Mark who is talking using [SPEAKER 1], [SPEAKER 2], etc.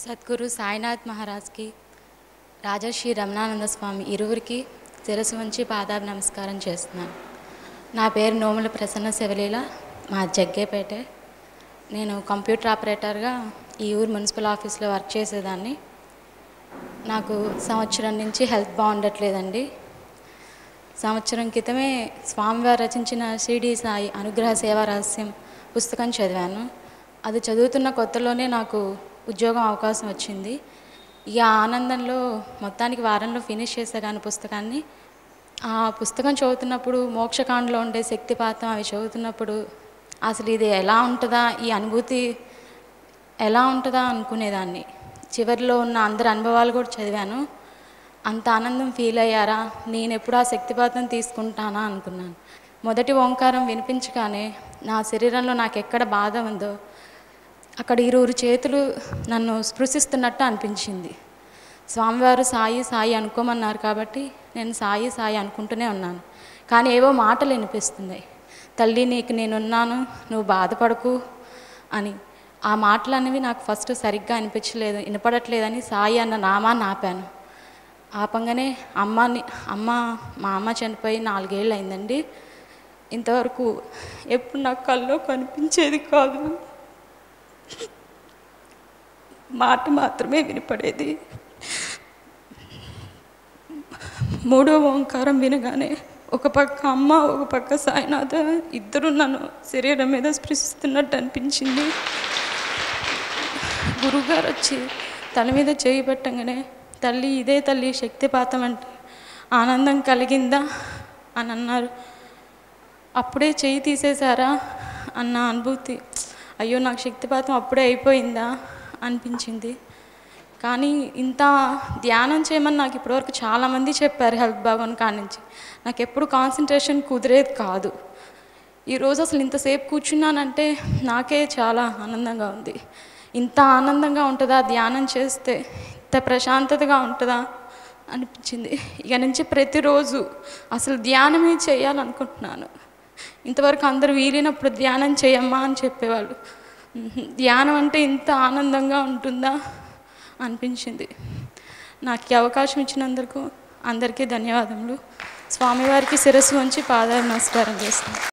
[SPEAKER 1] సద్గురు సాయినాథ్ మహారాజ్కి రాజశ్రీ రమణానంద స్వామి ఇరువురికి శిరస్సు వంచి పాదాభి నమస్కారం చేస్తున్నాను. నా పేరు నోముల ప్రసన్న శివలీల, మా జగ్గేపేట. నేను కంప్యూటర్ ఆపరేటర్గా ఈ ఊరు మున్సిపల్ ఆఫీస్లో వర్క్ చేసేదాన్ని. నాకు సంవత్సరం నుంచి హెల్త్ బాగుండట్లేదండి. సంవత్సరం క్రితమే స్వామివారు రచించిన షిరిడి సాయి అనుగ్రహ సేవా రహస్యం పుస్తకం చదివాను. అది చదువుతున్న కొత్తలోనే నాకు ఉద్యోగం అవకాశం వచ్చింది. ఇక ఆనందంలో మొత్తానికి వారంలో ఫినిష్ చేశాను పుస్తకాన్ని. ఆ పుస్తకం చదువుతున్నప్పుడు మోక్షకాండలో ఉండే శక్తిపాతం అవి చదువుతున్నప్పుడు అసలు ఇది ఎలా ఉంటుందా, ఈ అనుభూతి ఎలా ఉంటుందా అనుకునేదాన్ని. చివరిలో ఉన్న అందరి అనుభవాలు కూడా చదివాను. అంత ఆనందం ఫీల్ అయ్యారా, నేను ఎప్పుడు ఆ శక్తిపాతం తీసుకుంటానా అనుకున్నాను. మొదటి ఓంకారం వినిపించగానే నా శరీరంలో నాకు ఎక్కడ బాధ ఉందో అక్కడ ఇరువురు చేతులు నన్ను స్పృశిస్తున్నట్టు అనిపించింది. స్వామివారు సాయి సాయి అనుకోమన్నారు కాబట్టి నేను సాయి సాయి అనుకుంటూనే ఉన్నాను. కానీ ఏవో మాటలు వినిపిస్తున్నాయి, తల్లి నీకు నేనున్నాను, నువ్వు బాధపడకు అని. ఆ మాటలు అనేవి నాకు ఫస్ట్ సరిగ్గా వినపడట్లేదని సాయి అన్న నామాన్ని ఆపాను. ఆపంగానే మా అమ్మ చనిపోయి 4 ఏళ్ళు అయిందండి. ఇంతవరకు ఎప్పుడు నాకు కల్లో కనిపించేది కాదు, మాట మాత్రమే వినపడేది. 3వ ఓంకారం వినగానే ఒక పక్క అమ్మ, ఒక పక్క సాయినాథ ఇద్దరు నన్ను శరీరం మీద స్పృశిస్తున్నట్టు అనిపించింది. గురువుగారు వచ్చి తల మీద చేయి పెట్టగానే తల్లి ఇదే తల్లి శక్తిపాతం అంటే ఆనందం కలిగిందా అని అన్నారు. అప్పుడే చేయి తీసేశారా అన్న అనుభూతి, అయ్యో నాకు శక్తిపాతం అప్పుడే అయిపోయిందా అనిపించింది. కానీ ఇంత ధ్యానం చేయమని నాకు ఇప్పటివరకు చాలామంది చెప్పారు హెల్త్ బాగోని కాడి నుంచి. నాకు ఎప్పుడు కాన్సన్ట్రేషన్ కుదిరేది కాదు. ఈరోజు అసలు ఇంతసేపు కూర్చున్నానంటే నాకే చాలా ఆనందంగా ఉంది. ఇంత ఆనందంగా ఉంటుందా ధ్యానం చేస్తే, ఇంత ప్రశాంతతగా ఉంటుందా అనిపించింది. ఇక నుంచి ప్రతిరోజు అసలు ధ్యానమే చేయాలనుకుంటున్నాను. ఇంతవరకు అందరూ వీలైనప్పుడు ధ్యానం చేయమ్మా అని చెప్పేవాళ్ళు. ధ్యానం అంటే ఇంత ఆనందంగా ఉంటుందా అనిపించింది. నాకు ఈ అవకాశం ఇచ్చినందుకు అందరికీ ధన్యవాదములు. స్వామివారికి శిరస్సు వంచి పాదాభి నమస్కారం చేస్తాను.